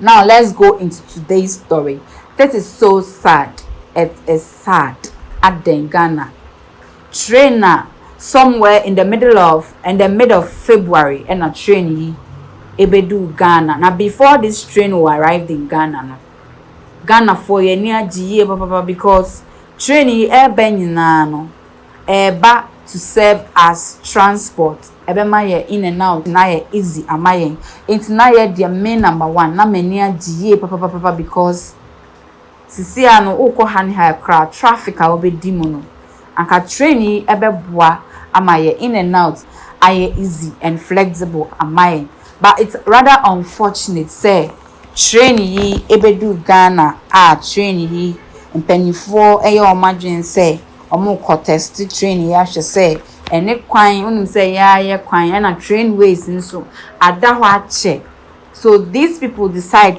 Now let's go into today's story. This is so sad. It is sad. At Ghana, trainer somewhere in the middle of February, and a trainee ebedu Ghana. Now before this train will arrive in Ghana, Ghana for ye near GA papa because trainee no eba to serve as transport. Ebema ye in and out na ye easy amaye. It's na ye the main number one na me near GA papa because sisi ano ukọ han ha kra traffic a obedi mu no anka trainee ebeboa amaye in and out aye easy and flexible amaye. But it's rather unfortunate say trainee ebedu Ghana trainee mpanifo eye omadwen say omo contest trainee ahwe say ene kwan unim say ya kwan na train ways nso ada ho ache. So these people decide